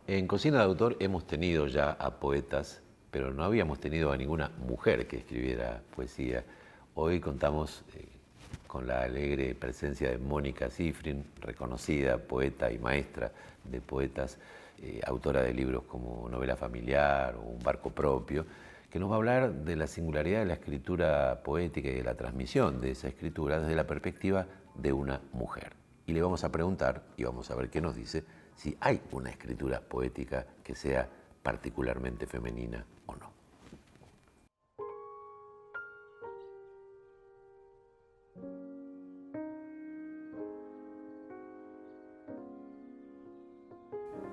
En Cocina de Autor hemos tenido ya a poetas, pero no habíamos tenido a ninguna mujer que escribiera poesía. Hoy contamos con la alegre presencia de Mónica Sifrin, reconocida poeta y maestra de poetas, autora de libros como Novela Familiar o Un Barco Propio, que nos va a hablar de la singularidad de la escritura poética y de la transmisión de esa escritura desde la perspectiva de una mujer. Y le vamos a preguntar, y vamos a ver qué nos dice, si hay una escritura poética que sea particularmente femenina o no.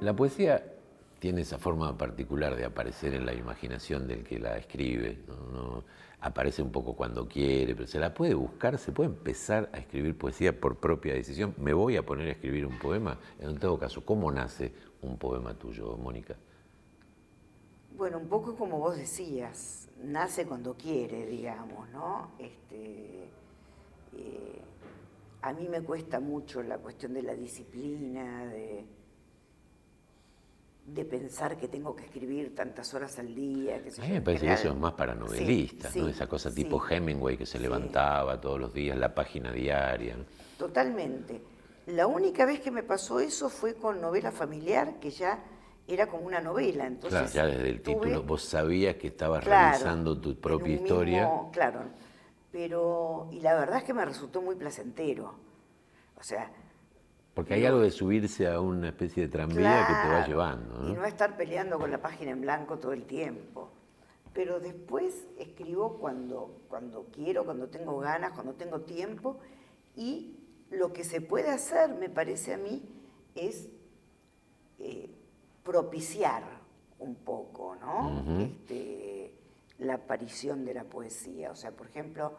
La poesía tiene esa forma particular de aparecer en la imaginación del que la escribe. No aparece un poco cuando quiere, pero se la puede buscar, se puede empezar a escribir poesía por propia decisión. Me voy a poner a escribir un poema. En todo caso, ¿cómo nace un poema tuyo, Mónica? Bueno, un poco como vos decías, nace cuando quiere, digamos, ¿no? A mí me cuesta mucho la cuestión de la disciplina, de pensar que tengo que escribir tantas horas al día. A mí me parece que eso es más para novelistas, sí, ¿no? Esa cosa sí, tipo Hemingway que se levantaba todos los días, la página diaria, ¿no? totalmente. La única vez que me pasó eso fue con Novela Familiar, que ya era como una novela. Claro, Entonces, ya desde el título vos sabías que estabas claro, realizando tu propia en un historia. mismo, claro, pero, y la verdad es que me resultó muy placentero. O sea, Porque hay algo de subirse a una especie de tranvía que te va claro, llevando, y ¿no? no estar peleando con la página en blanco todo el tiempo. Pero después escribo cuando quiero, cuando tengo ganas, cuando tengo tiempo, y lo que se puede hacer, me parece a mí, es propiciar un poco, ¿no? La aparición de la poesía. O sea, por ejemplo,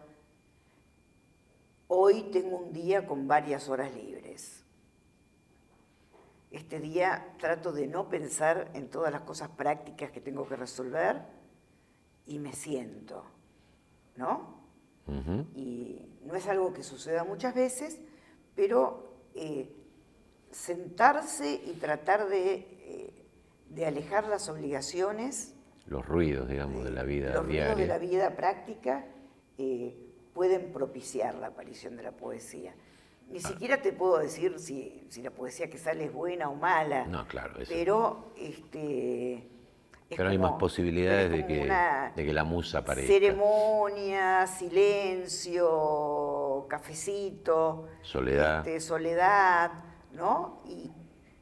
hoy tengo un día con varias horas libres. Este día trato de no pensar en todas las cosas prácticas que tengo que resolver y me siento, ¿no? Y no es algo que suceda muchas veces, pero sentarse y tratar de alejar las obligaciones, Los ruidos, digamos, de la vida los ruidos de diaria. la vida práctica, pueden propiciar la aparición de la poesía. Ni siquiera te puedo decir si la poesía que sale es buena o mala, No, claro, eso. pero Pero hay más posibilidades de una que la musa aparezca. ceremonia, silencio, cafecito, Soledad. soledad, ¿no? Y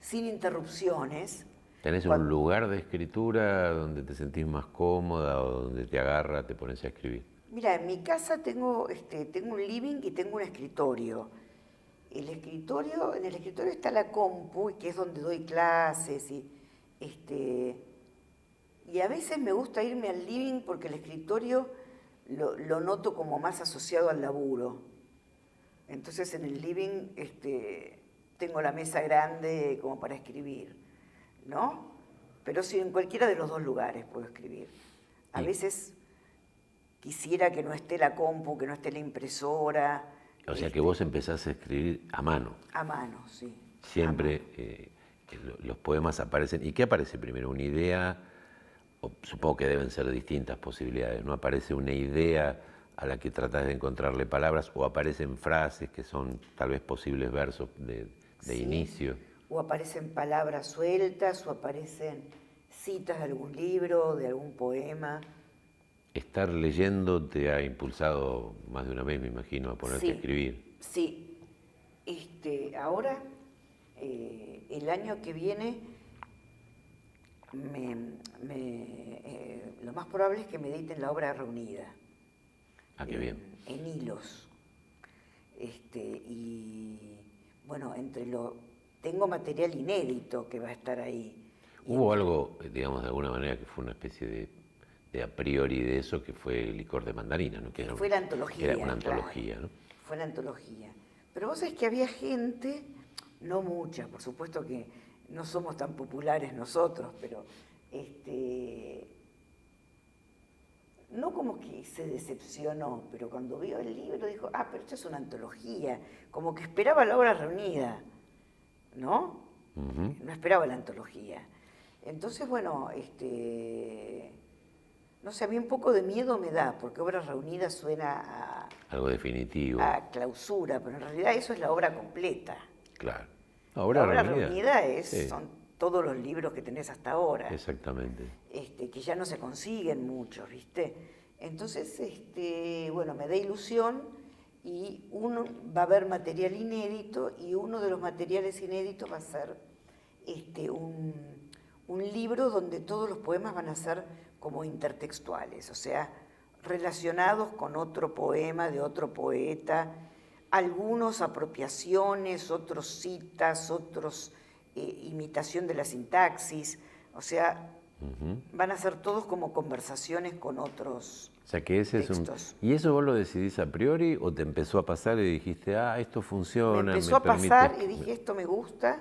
sin interrupciones. ¿Tenés un lugar de escritura donde te sentís más cómoda o donde te agarra, te pones a escribir? Mira, en mi casa tengo un living y tengo un escritorio. En el escritorio está la compu, que es donde doy clases, y a veces me gusta irme al living porque el escritorio lo noto como más asociado al laburo. Entonces en el living tengo la mesa grande como para escribir, ¿no? Pero sí, en cualquiera de los dos lugares puedo escribir. A veces quisiera que no esté la compu, que no esté la impresora. O sea que vos empezás a escribir a mano. A mano, sí. Siempre los poemas aparecen. ¿Y qué aparece primero? ¿Una idea? O supongo que deben ser distintas posibilidades, ¿no? ¿Aparece una idea a la que tratas de encontrarle palabras o aparecen frases que son tal vez posibles versos de inicio? O aparecen palabras sueltas o aparecen citas de algún libro, de algún poema. Estar leyendo te ha impulsado más de una vez, me imagino, a ponerte a escribir. Sí. Ahora, el año que viene, lo más probable es que me editen la obra reunida. Ah, qué bien. En hilos. Y bueno, tengo material inédito que va a estar ahí. Hubo algo, digamos, de alguna manera que fue una especie de a priori de eso, que fue el licor de mandarina, ¿no? Fue la antología. Era una antología, ¿no? Fue la antología. Pero vos sabés que había gente, no mucha, por supuesto que no somos tan populares nosotros, pero no como que se decepcionó, pero cuando vio el libro dijo, pero esto es una antología, como que esperaba la obra reunida, ¿no? No esperaba la antología. Entonces, bueno, no sé, a mí un poco de miedo me da, porque Obras Reunidas suena Algo definitivo, a clausura, pero en realidad eso es la obra completa. claro. La Ahora obra reunida. reunida Sí, son todos los libros que tenés hasta ahora, exactamente. que ya no se consiguen muchos, ¿viste? Entonces, bueno, me da ilusión y uno va a haber material inédito y uno de los materiales inéditos va a ser un libro donde todos los poemas van a ser como intertextuales, o sea, relacionados con otro poema de otro poeta, algunos apropiaciones, otros citas, otros imitación de la sintaxis, o sea, van a ser todos como conversaciones con otros O sea que ese textos. es un... ¿Y eso vos lo decidís a priori o te empezó a pasar y dijiste, esto Me funciona, empezó a permite... pasar y dije, esto me gusta,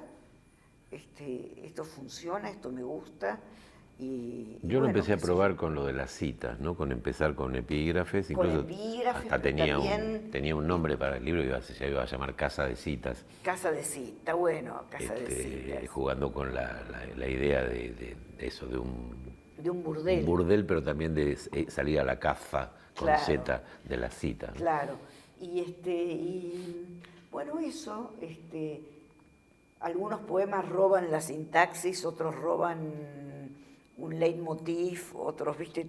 esto funciona, esto me gusta. Y Yo lo bueno, empecé a qué sé probar con lo de las citas, ¿no? Con empezar con epígrafes, Con incluso epígrafes, hasta pero también tenía un nombre para el libro, se iba a llamar Casa de Citas, Casa de Cita, bueno, Casa de Citas. jugando con la idea de eso, de De un un burdel. burdel, pero también de salir a la caza con Claro. Z de la cita, ¿no? Claro. Y bueno, eso, algunos poemas roban la sintaxis, otros roban un leitmotiv, otros, ¿viste?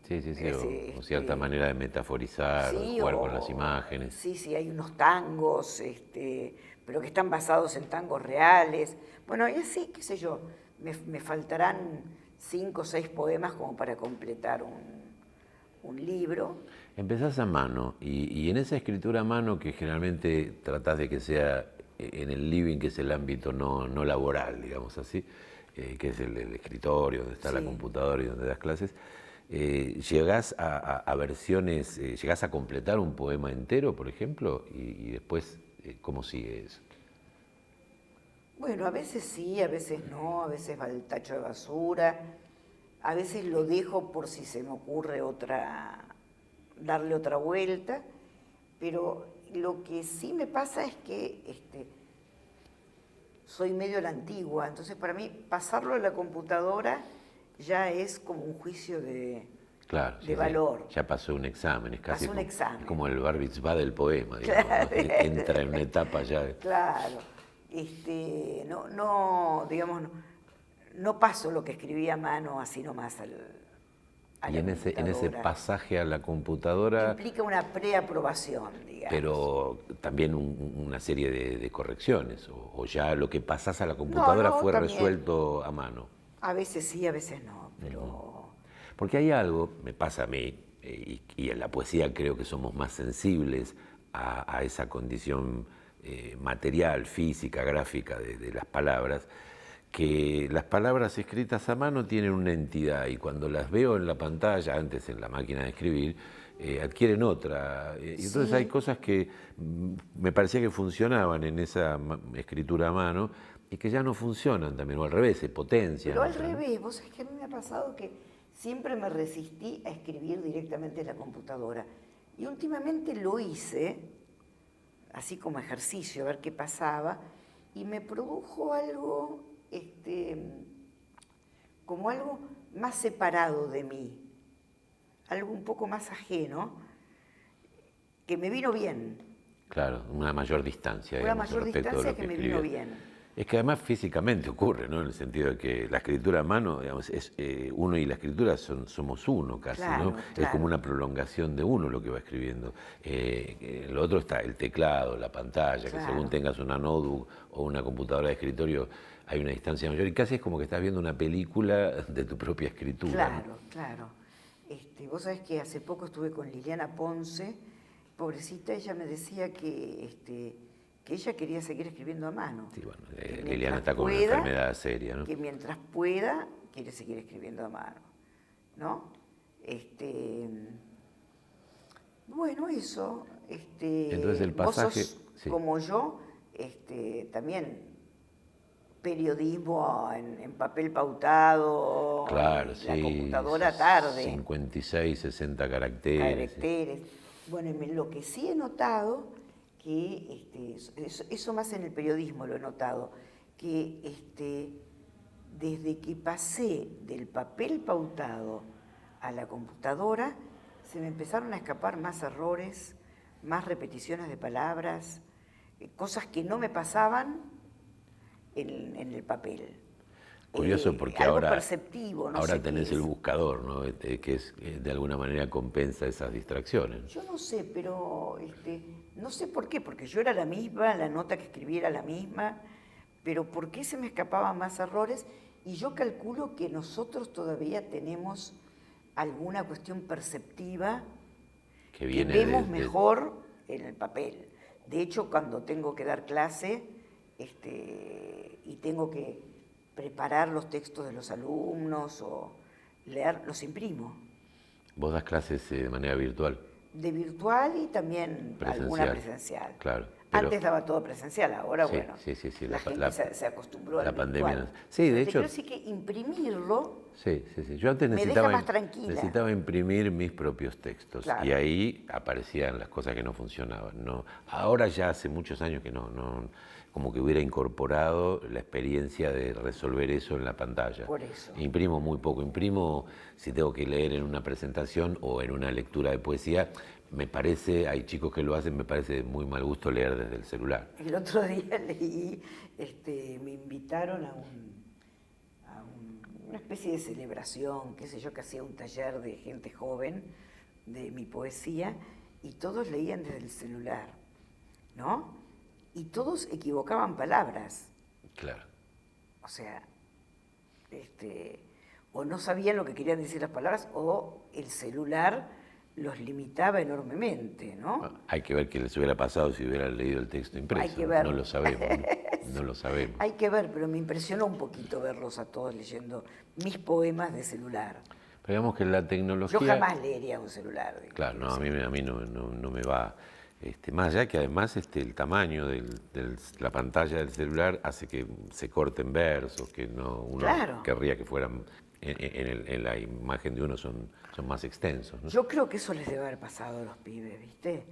Sí, sí, sí, o Ese, cierta manera de metaforizar, de sí, jugar con las imágenes. sí, hay unos tangos, pero que están basados en tangos reales. Bueno, y así, qué sé yo, me faltarán 5 o 6 poemas como para completar un libro. Empezás a mano y en esa escritura a mano que generalmente tratás de que sea en el living, que es el ámbito no laboral, digamos así, que es el escritorio, donde está la Sí. computadora y donde das clases, llegás a versiones, llegás a completar un poema entero, por ejemplo, y después, ¿cómo sigue eso? Bueno, a veces sí, a veces no, a veces va al tacho de basura, a veces lo dejo por si se me ocurre darle otra vuelta, pero lo que sí me pasa es que soy medio a la antigua, entonces para mí pasarlo a la computadora ya es como un juicio de Claro, sí, sí. valor. Ya pasó un examen, es casi Pasó un examen. es como el bar mitzvah del poema, digamos, Claro. ¿no? Entra en una etapa ya. Claro, no, digamos, no paso lo que escribí a mano así nomás a Y la en ese computadora. pasaje a la computadora, Implica una preaprobación, digamos. pero también una serie de correcciones, o ya lo que pasás a la computadora No, fue también. resuelto a mano. A veces sí, a veces no, pero... Porque hay algo, me pasa a mí, y en la poesía creo que somos más sensibles a esa condición material, física, gráfica de las palabras, que las palabras escritas a mano tienen una entidad y cuando las veo en la pantalla, antes en la máquina de escribir, adquieren otra. Y entonces Sí. hay cosas que me parecía que funcionaban en esa escritura a mano y que ya no funcionan también, o al revés, se potencian. Pero al otra, ¿no? revés, vos sabés que a mí me ha pasado que siempre me resistí a escribir directamente en la computadora. Y últimamente lo hice, así como ejercicio, a ver qué pasaba, y me produjo algo, como algo más separado de mí, algo un poco más ajeno, que me vino bien. Claro, una mayor distancia, Una digamos, mayor respecto de distancia lo que que me vino escribías. bien. Es que además físicamente ocurre, ¿no? En el sentido de que la escritura a mano, digamos, es uno y la escritura somos uno casi, Claro, ¿no? claro. Es como una prolongación de uno lo que va escribiendo. Lo otro está el teclado, la pantalla, Claro. que según tengas una notebook o una computadora de escritorio, hay una distancia mayor y casi es como que estás viendo una película de tu propia escritura, ¿no? Claro, claro. Vos sabés que hace poco estuve con Liliana Ponce, pobrecita, ella me decía que ella quería seguir escribiendo a mano. Sí, bueno, Que mientras Liliana está con una pueda, enfermedad seria, ¿no? Que mientras pueda, quiere seguir escribiendo a mano, ¿no? Bueno, eso. Entonces el pasaje... Vos sos, sí. como yo, también periodismo en papel pautado, Claro, la sí. computadora tarde. 56, 60 caracteres. Caracteres. Bueno, lo que sí he notado, que eso más en el periodismo lo he notado, que desde que pasé del papel pautado a la computadora, se me empezaron a escapar más errores, más repeticiones de palabras, cosas que no me pasaban en el papel. Curioso porque algo ahora, perceptivo, no ahora sé tenés qué el es. buscador, ¿no? Que es, de alguna manera compensa esas distracciones. Yo no sé, pero no sé por qué, porque yo era la misma, la nota que escribí era la misma, pero ¿por qué se me escapaban más errores? Y yo calculo que nosotros todavía tenemos alguna cuestión perceptiva Que que viene vemos mejor en el papel. De hecho, cuando tengo que dar clase y tengo que preparar los textos de los alumnos o leer, los imprimo. Vos das clases de manera virtual, De virtual y también alguna presencial. claro. Antes daba todo presencial, ahora Sí, bueno, sí, la gente se acostumbró la al pandemia. virtual. Sí, de Pero te hecho. quiero decir que imprimirlo Sí. Yo antes me deja más tranquila. necesitaba imprimir mis propios textos Claro. y ahí aparecían las cosas que no funcionaban. No, ahora ya hace muchos años que no, como que hubiera incorporado la experiencia de resolver eso en la pantalla. Por eso. Imprimo muy poco, imprimo si tengo que leer en una presentación o en una lectura de poesía. Me parece, hay chicos que lo hacen, me parece de muy mal gusto leer desde el celular. El otro día leí, me invitaron a una especie de celebración, qué sé yo, que hacía un taller de gente joven de mi poesía y todos leían desde el celular, ¿no? Y todos equivocaban palabras. Claro. O sea, o no sabían lo que querían decir las palabras o el celular los limitaba enormemente, ¿no? Hay que ver qué les hubiera pasado si hubieran leído el texto impreso. Hay que ver. No lo sabemos, no lo sabemos. Hay que ver, pero me impresionó un poquito verlos a todos leyendo mis poemas de celular. Pero digamos que la tecnología... Yo jamás leería un celular. Claro, no, a mí no me va. Más allá que además el tamaño de la pantalla del celular hace que se corten versos, que uno Claro. querría que fueran, en la imagen de uno son más extensos, ¿no? Yo creo que eso les debe haber pasado a los pibes, ¿viste?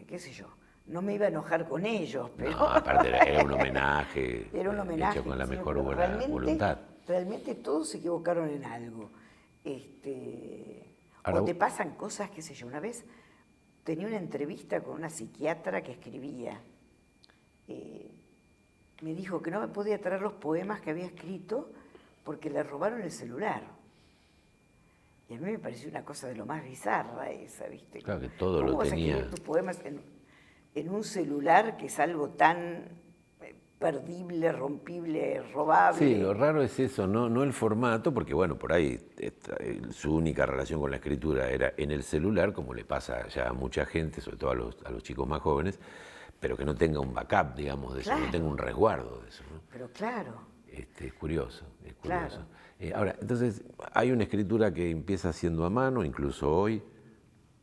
Qué sé yo. No me iba a enojar con ellos, pero... No, aparte era un homenaje, era un homenaje hecho con la sí, mejor pero buena voluntad. Realmente todos se equivocaron en algo. Ahora, o te pasan cosas, qué sé yo. Una vez tenía una entrevista con una psiquiatra que escribía. Me dijo que no me podía traer los poemas que había escrito porque le robaron el celular. Y a mí me pareció una cosa de lo más bizarra esa, ¿viste? Claro que todo ¿Cómo lo vas tenía. a escribir tus poemas en un celular que es algo tan perdible, rompible, robable? Sí, lo raro es eso, no el formato, porque bueno, por ahí su única relación con la escritura era en el celular, como le pasa ya a mucha gente, sobre todo a los chicos más jóvenes, pero que no tenga un backup, digamos, de eso, Claro. no tenga un resguardo de eso, ¿no? Pero claro. Es curioso, es curioso. Claro. Ahora, entonces, hay una escritura que empieza siendo a mano, incluso hoy,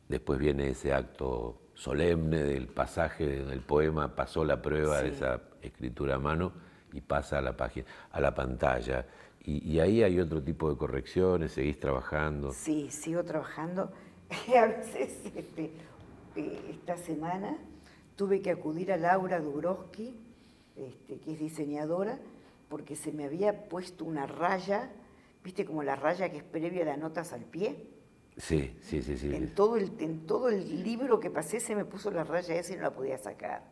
después viene ese acto solemne del pasaje del poema, pasó la prueba de esa escritura a mano y pasa a la página, a la pantalla. Y ahí hay otro tipo de correcciones, seguís trabajando. Sí, sigo trabajando. A veces, esta semana, tuve que acudir a Laura Dubrowski, que es diseñadora, porque se me había puesto una raya, ¿viste? Como la raya que es previa a las notas al pie. Sí. En todo el libro que pasé se me puso la raya esa y no la podía sacar.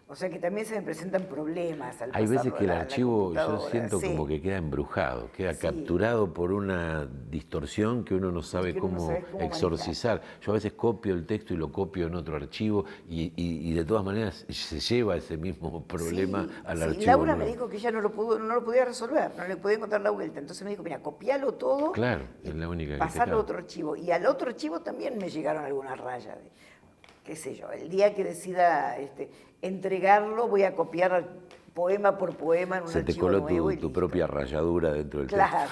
O sea que también se me presentan problemas al Hay veces pasarlo que el a la archivo, yo computadora. siento Sí. como que queda embrujado, queda Sí. capturado por una distorsión que uno no sabe Que uno no cómo sabe cómo exorcizar. Yo a veces copio el texto y lo copio en otro archivo y de todas maneras se lleva ese mismo problema al archivo. Laura nuevo. me dijo que ella no lo podía resolver, no le podía encontrar la vuelta. Entonces me dijo, mira, copialo todo, Claro, es la única que te pasarlo a cabe. otro archivo. Y al otro archivo también me llegaron algunas rayas. Qué sé yo, el día que decida entregarlo voy a copiar poema por poema en un Se te archivo coló nuevo y tu listo. propia rayadura dentro del Claro.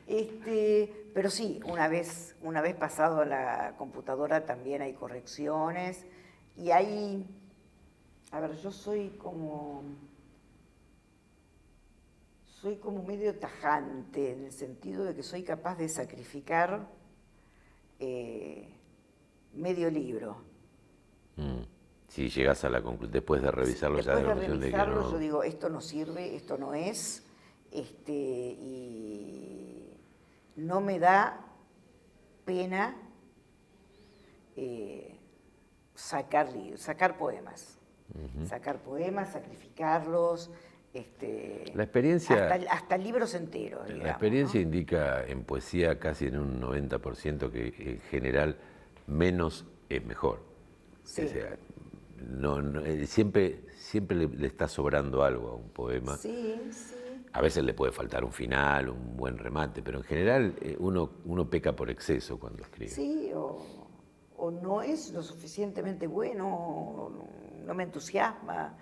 texto. Pero sí, una vez pasado a la computadora también hay correcciones y hay, a ver, yo soy como medio tajante en el sentido de que soy capaz de sacrificar medio libro. Si llegas a la conclusión, después de revisarlo ya Después de la de conclusión de que revisarlo, no... yo digo, esto no sirve, esto no es, y no me da pena sacar poemas. Sacar poemas, sacrificarlos, La experiencia... hasta libros enteros, digamos, La experiencia ¿no? indica en poesía casi en un 90% que en general menos es mejor. Sí. O sea, siempre le está sobrando algo a un poema. Sí, sí. A veces le puede faltar un final, un buen remate, pero en general uno peca por exceso cuando escribe. Sí, o no es lo suficientemente bueno, o no me entusiasma,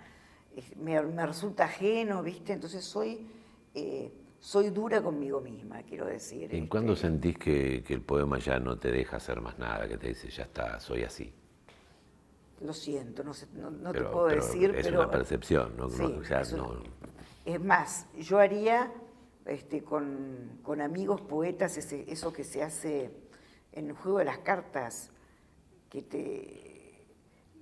me resulta ajeno, ¿viste? Entonces soy dura conmigo misma, quiero decir. ¿En cuándo sentís que el poema ya no te deja hacer más nada, que te dice, ya está, soy así? Lo siento, no te Pero puedo decir, es pero... una percepción, ¿no? Sí, Ya es, no... es más, yo haría con amigos poetas eso que se hace en el juego de las cartas,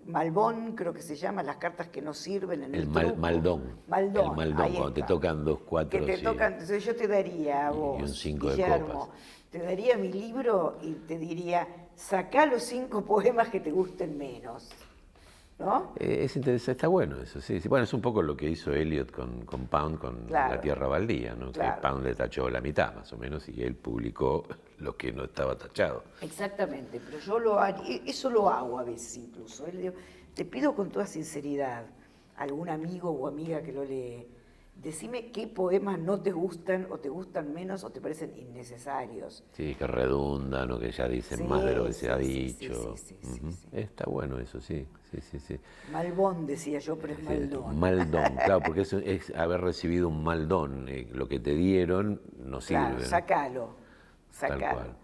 Malbón, creo que se llama, las cartas que no sirven en el truco. Maldón. Maldón, El Maldón, ahí cuando te está. tocan 2 4 Que te tocan, entonces yo te daría a vos, y un 5 de Guillermo, copas. te daría mi libro y te diría, sacá los 5 poemas que te gusten menos, ¿no? Es interesante, está bueno eso, sí. Bueno, es un poco lo que hizo Eliot con Pound, con Claro. La Tierra Baldía, ¿no? Claro. Que Pound le tachó la mitad, más o menos, y él publicó lo que no estaba tachado. Exactamente, pero yo eso lo hago a veces incluso. Te pido con toda sinceridad a algún amigo o amiga que lo lee, decime qué poemas no te gustan o te gustan menos o te parecen innecesarios. Sí, que redundan o que ya dicen Sí, más de lo que sí, se ha sí, dicho. sí. Está bueno eso, sí. Malbón decía yo, pero es Maldón. Maldón, claro, porque eso es haber recibido un maldón. Lo que te dieron no sirve. Claro, ¿no? sacalo. Tal cual.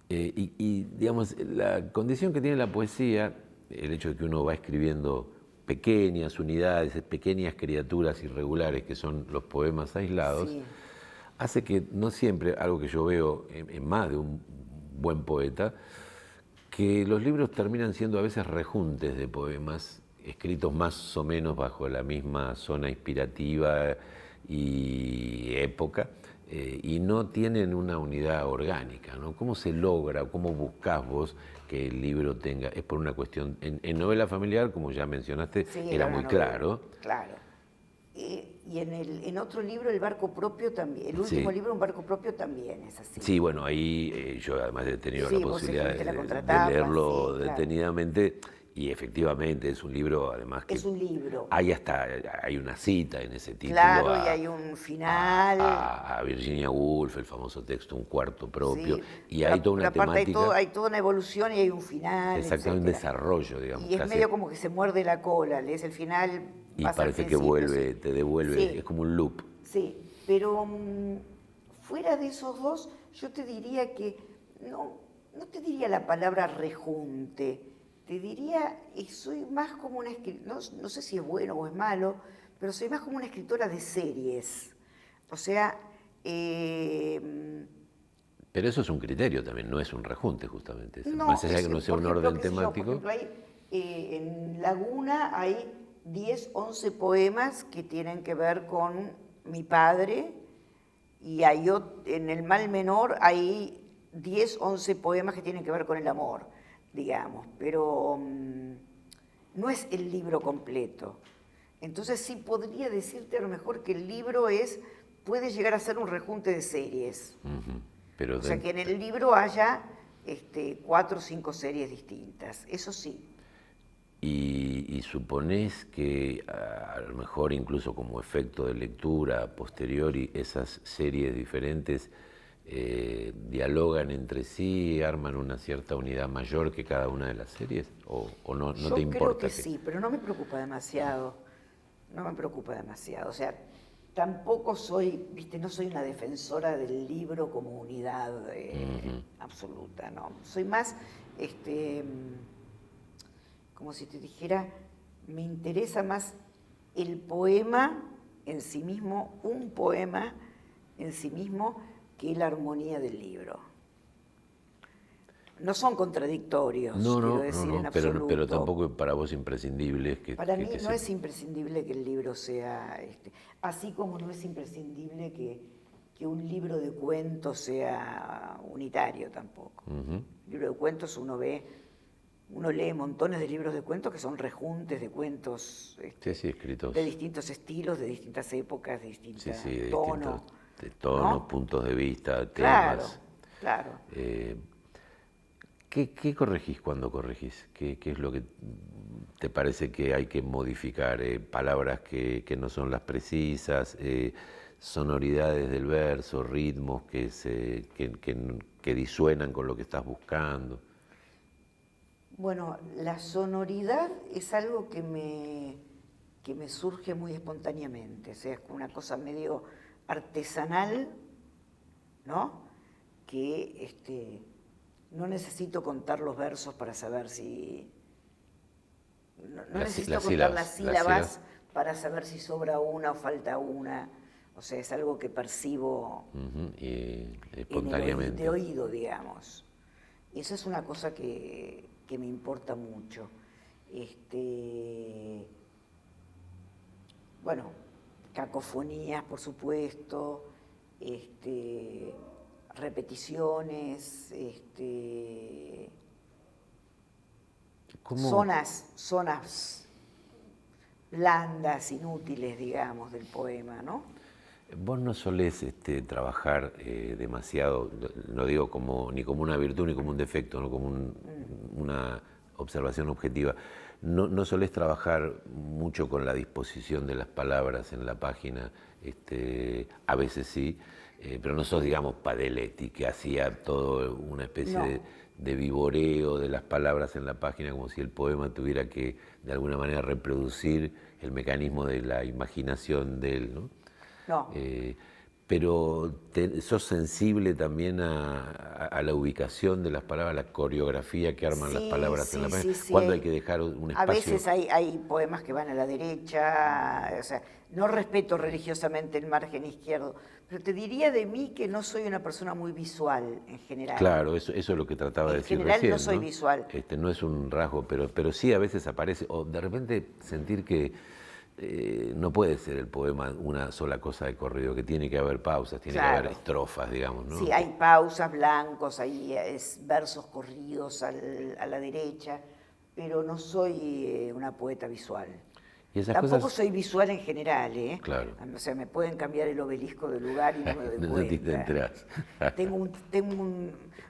Y, digamos, la condición que tiene la poesía, el hecho de que uno va escribiendo pequeñas unidades, pequeñas criaturas irregulares que son los poemas aislados, Sí. hace que no siempre, algo que yo veo en más de un buen poeta, que los libros terminan siendo a veces rejuntes de poemas escritos más o menos bajo la misma zona inspirativa y época, y no tienen una unidad orgánica, ¿no? ¿Cómo se logra, cómo buscás vos que el libro tenga? Es por una cuestión, en novela familiar, como ya mencionaste, Sí, era una muy novela, claro. Claro. Y en otro libro, El barco propio también, el último Sí. libro, Un barco propio también es así. Sí, bueno, ahí yo además he tenido Sí, la vos posibilidad escribiste la de contratapa, leerlo sí, claro. detenidamente, y efectivamente es un libro además que Es un libro. hay una cita en ese título Claro, y hay un final. a Virginia Woolf, el famoso texto Un cuarto propio, Sí, y hay toda una pero aparte temática, hay toda una evolución y hay un final. exactamente un etcétera. desarrollo, digamos. Y es casi, medio como que se muerde la cola, lees el final. y vas al parece que principio, vuelve, sí. te devuelve, Sí. es como un loop. Sí, pero fuera de esos dos, yo te diría que, no te diría la palabra rejunte, te diría, y soy más como una escritora, no sé si es bueno o es malo, pero soy más como una escritora de series. O sea, Pero eso es un criterio también, no es un rejunte justamente. no, Más allá de que no sea por un ejemplo, orden qué sé yo, temático. por ejemplo, en Laguna hay 10, 11 poemas que tienen que ver con mi padre, y en el mal menor hay 10, 11 poemas que tienen que ver con el amor, digamos, pero no es el libro completo. Entonces sí podría decirte a lo mejor que el libro puede llegar a ser un rejunte de series. Pero O sea, que en el libro haya 4 o 5 series distintas, eso sí. Y suponés que a lo mejor incluso como efecto de lectura posteriori esas series diferentes dialogan entre sí, arman una cierta unidad mayor que cada una de las series, o no Yo te importa. creo que sí, pero no me preocupa demasiado. No me preocupa demasiado. O sea, tampoco no soy una defensora del libro como unidad absoluta, no. Soy más, como si te dijera, me interesa más el poema en sí mismo, un poema en sí mismo, que la armonía del libro. no son contradictorios, No, quiero no, decir, no, en no, absoluto. pero tampoco para vos imprescindible Para mí no es imprescindible que el libro sea, así como no es imprescindible que un libro de cuentos sea unitario tampoco. Ujú. Libro de cuentos uno lee montones de libros de cuentos que son rejuntes de cuentos Sí, sí, escritos. de distintos estilos, de distintas épocas, de distintos Sí, sí, de tonos. de tonos, ¿no? puntos de vista, Claro, temas. claro. ¿Qué corregís cuando corregís? ¿Qué es lo que te parece que hay que modificar? Palabras que no son las precisas, sonoridades del verso, ritmos que disuenan con lo que estás buscando. Bueno, la sonoridad es algo que me surge muy espontáneamente, o sea, es una cosa medio artesanal, ¿no? Que no necesito contar los versos para saber si... No necesito contar las sílabas para saber si sobra una o falta una. O sea, es algo que percibo Y espontáneamente. de oído, digamos. Y eso es una cosa que me importa mucho. Bueno, cacofonías, por supuesto, repeticiones, zonas blandas, inútiles, digamos, del poema, ¿no? Vos no solés trabajar demasiado, no digo ni como una virtud ni como un defecto, no como una observación objetiva. No solés trabajar mucho con la disposición de las palabras en la página, a veces sí, pero no sos, digamos, Padeletti, que hacía todo una especie No. de vivoreo de las palabras en la página, como si el poema tuviera que, de alguna manera, reproducir el mecanismo de la imaginación de él, ¿no? No. Pero sos sensible también a la ubicación de las palabras, la coreografía que arman las palabras en la página. ¿Cuándo hay que dejar un espacio? A veces hay poemas que van a la derecha, o sea, no respeto religiosamente el margen izquierdo, pero te diría de mí que no soy una persona muy visual en general. Claro, eso es lo que trataba de decir general recién. No soy visual. No es un rasgo, pero sí a veces aparece, o de repente sentir que no puede ser el poema una sola cosa de corrido, que tiene que haber pausas, tiene que haber estrofas, digamos, ¿no? Sí, hay pausas, blancos, hay versos corridos a la derecha, pero no soy una poeta visual. Y esas Tampoco cosas... soy visual en general, ¿eh? Claro. O sea, me pueden cambiar el obelisco de lugar y no me doy No cuenta. te enterás.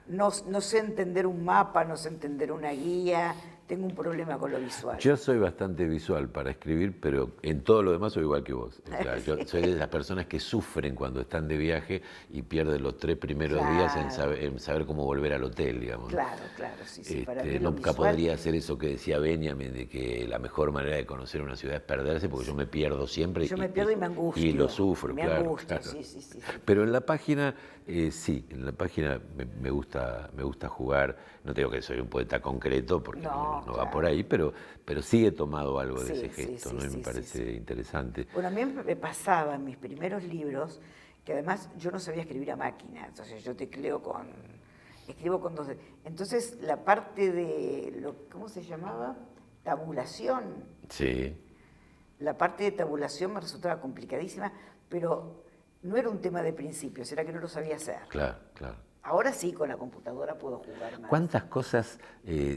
No sé entender un mapa, no sé entender una guía, tengo un problema con lo visual. Yo soy bastante visual para escribir, pero en todo lo demás soy igual que vos. O sea, yo soy de las personas que sufren cuando están de viaje y pierden los 3 primeros días en saber cómo volver al hotel, digamos. Claro, sí. Para mí nunca visual... podría hacer eso que decía Benjamin, de que la mejor manera de conocer una ciudad es perderse, porque yo me pierdo siempre. Yo me pierdo y me angustio. Y lo sufro, me claro. Angustio, claro. Sí. Pero en la página, sí, en la página me gusta jugar. No te digo que soy un poeta concreto, porque no va por ahí, pero sí he tomado algo de ese gesto, ¿no? Y me parece interesante. Bueno, a mí me pasaba en mis primeros libros, que además yo no sabía escribir a máquina, entonces yo escribo con 2 dedos. Entonces la parte de, ¿cómo se llamaba? Tabulación. Sí. La parte de tabulación me resultaba complicadísima, pero no era un tema de principios, era que no lo sabía hacer. Claro. Ahora sí, con la computadora puedo jugar más. ¿Cuántas cosas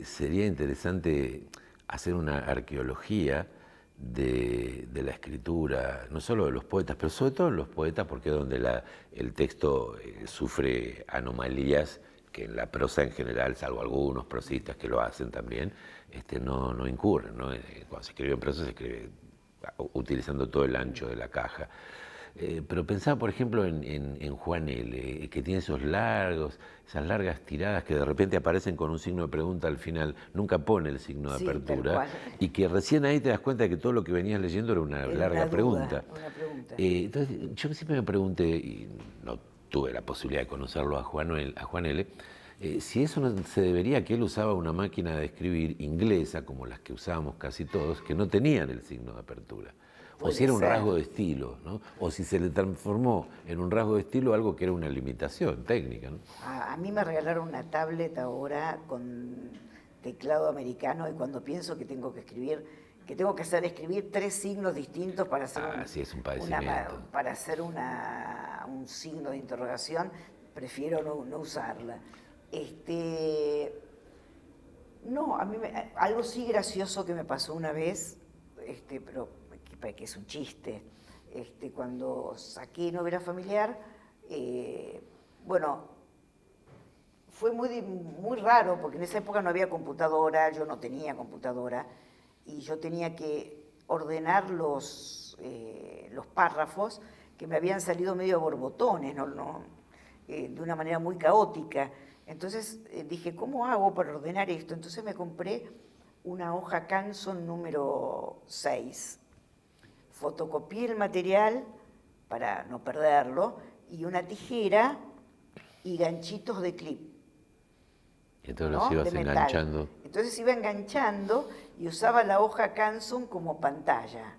sería interesante hacer una arqueología de la escritura, no solo de los poetas, pero sobre todo de los poetas, porque es donde el texto sufre anomalías que en la prosa en general, salvo algunos prosistas que lo hacen también, no incurren, ¿no? Cuando se escribe en prosa se escribe utilizando todo el ancho de la caja. Pero pensaba, por ejemplo, en Juan L., que tiene esas largas tiradas que de repente aparecen con un signo de pregunta al final, nunca pone el signo de apertura, y que recién ahí te das cuenta de que todo lo que venías leyendo era una larga pregunta. Entonces, yo siempre me pregunté, y no tuve la posibilidad de conocerlo a Juan L., si eso no se debería a que él usaba una máquina de escribir inglesa, como las que usábamos casi todos, que no tenían el signo de apertura. O si era un ser. rasgo de estilo, ¿no? O si se le transformó en un rasgo de estilo algo que era una limitación técnica, ¿no? A mí me regalaron una tablet ahora con teclado americano y cuando pienso que tengo que escribir, que tengo que hacer escribir 3 signos distintos para hacer, Sí, es un padecimiento. para hacer un signo de interrogación, prefiero no usarla. No, algo sí gracioso que me pasó una vez, pero que es un chiste. Cuando saqué novela familiar, bueno, fue muy raro porque en esa época no había computadora, yo no tenía computadora y yo tenía que ordenar los párrafos que me habían salido medio borbotones, de una manera muy caótica. Entonces dije, ¿cómo hago para ordenar esto? Entonces me compré una hoja Canson número 6, fotocopié el material para no perderlo y una tijera y ganchitos de clip. Y entonces los ibas enganchando. Entonces iba enganchando y usaba la hoja Canson como pantalla,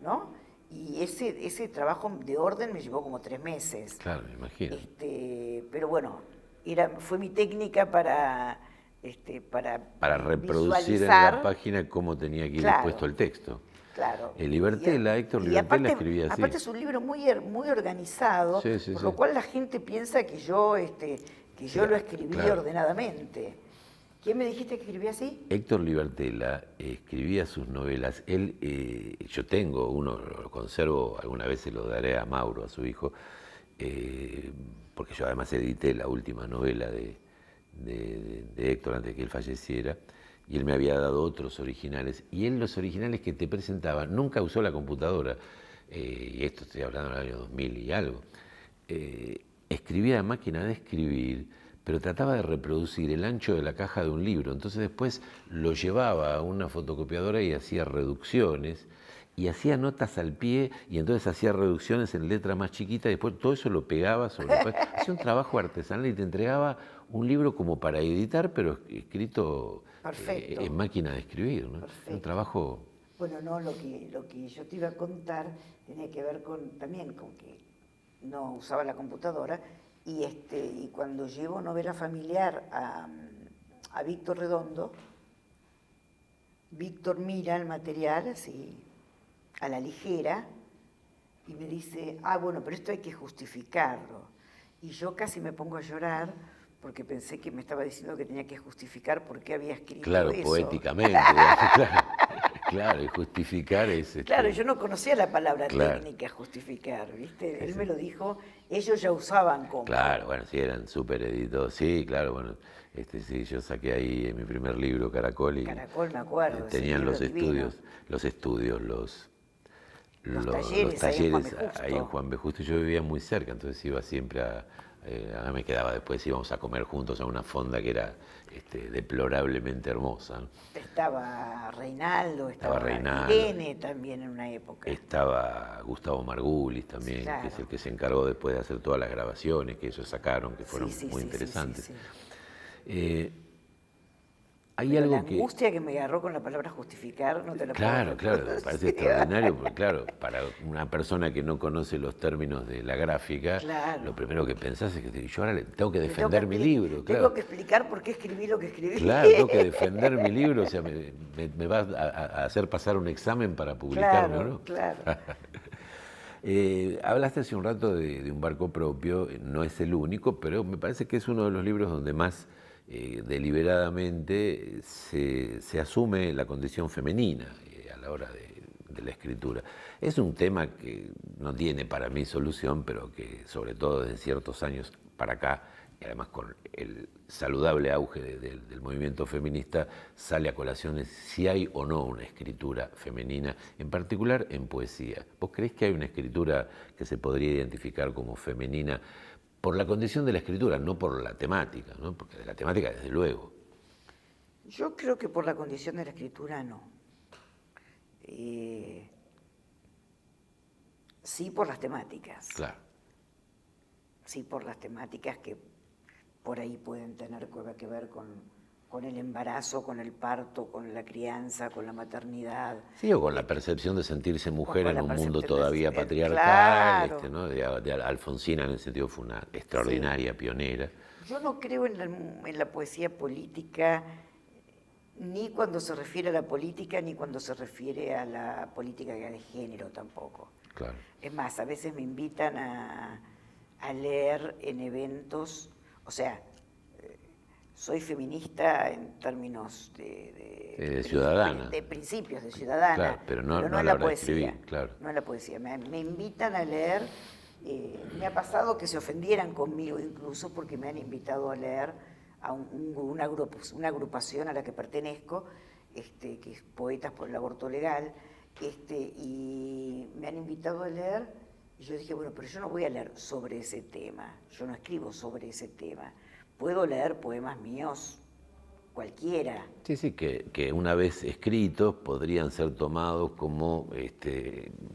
¿no? Y ese trabajo de orden me llevó como 3 meses. Claro, me imagino. Pero bueno, fue mi técnica para reproducir en la página cómo tenía que ir dispuesto el texto. Claro. Héctor Libertela escribía así. Aparte es un libro muy organizado, por lo cual la gente piensa que yo lo escribí ordenadamente. ¿Quién me dijiste que escribía así? Héctor Libertela escribía sus novelas. Yo tengo uno, lo conservo, alguna vez se lo daré a Mauro, a su hijo, porque yo además edité la última novela de Héctor antes de que él falleciera, y él me había dado otros originales, y él los originales que te presentaba nunca usó la computadora, y esto estoy hablando del año 2000 y algo, escribía a máquina de escribir, pero trataba de reproducir el ancho de la caja de un libro, entonces después lo llevaba a una fotocopiadora y hacía reducciones, y hacía notas al pie, y entonces hacía reducciones en letra más chiquita, y después todo eso lo pegaba sobre el papel. Hacía un trabajo artesanal y te entregaba un libro como para editar, pero escrito en máquina de escribir, ¿no? Un trabajo... Bueno, no, lo que yo te iba a contar tenía que ver también con que no usaba la computadora, y cuando llevo novela familiar a Víctor Redondo, Víctor mira el material así, a la ligera, y me dice, bueno, pero esto hay que justificarlo. Y yo casi me pongo a llorar porque pensé que me estaba diciendo que tenía que justificar por qué había escrito eso. Claro, poéticamente. Claro, y justificar es... Claro, yo no conocía la palabra técnica, justificar, ¿viste? Él me lo dijo, ellos ya usaban como... Claro, bueno, sí, eran súper editados. Sí, claro, bueno, sí, yo saqué ahí en mi primer libro, Caracol, y... Caracol, me acuerdo. Tenían los estudios, los talleres ahí en Juan B. Justo. Yo vivía muy cerca, entonces iba siempre me quedaba después, íbamos a comer juntos a una fonda que era deplorablemente hermosa. Estaba Reinaldo, estaba Irene también en una época. Estaba Gustavo Margulis también, claro, que es el que se encargó después de hacer todas las grabaciones que ellos sacaron, que fueron muy interesantes. Hay algo la angustia que me agarró con la palabra justificar, no te la puedo... Claro, me parece extraordinario, porque claro, para una persona que no conoce los términos de la gráfica, lo primero que pensás es que yo ahora tengo que defender mi libro. Claro. Tengo que explicar por qué escribí lo que escribí. Claro, tengo que defender mi libro, o sea, me va a hacer pasar un examen para publicarlo, ¿no? Claro. Hablaste hace un rato de Un barco propio, no es el único, pero me parece que es uno de los libros donde más... deliberadamente se asume la condición femenina a la hora de la escritura. Es un tema que no tiene para mí solución, pero que sobre todo desde ciertos años para acá, y además con el saludable auge del movimiento feminista, sale a colación si hay o no una escritura femenina, en particular en poesía. ¿Vos creés que hay una escritura que se podría identificar como femenina por la condición de la escritura, no por la temática, ¿no? Porque de la temática, desde luego? Yo creo que por la condición de la escritura, no. Sí por las temáticas. Claro. Sí por las temáticas que por ahí pueden tener que ver con con el embarazo, con el parto, con la crianza, con la maternidad. Sí, o con la percepción de sentirse mujer con en la un mundo percepción de todavía ser- patriarcal, claro. ¿no? De Alfonsina en el sentido fue una extraordinaria pionera. Yo no creo en la poesía política, ni cuando se refiere a la política, ni cuando se refiere a la política de género tampoco. Claro. Es más, a veces me invitan a leer en eventos, o sea, soy feminista en términos De ciudadana. de principios, de ciudadana, Claro, pero no a en la la hora de poesía. escribir, claro. No en la poesía. Me invitan a leer, me ha pasado que se ofendieran conmigo incluso porque me han invitado a leer a una agrupación a la que pertenezco, que es Poetas por el Aborto Legal, y me han invitado a leer, y yo dije, bueno, pero yo no voy a leer sobre ese tema, yo no escribo sobre ese tema. Puedo leer poemas míos, cualquiera. Sí, sí, que una vez escritos podrían ser tomados como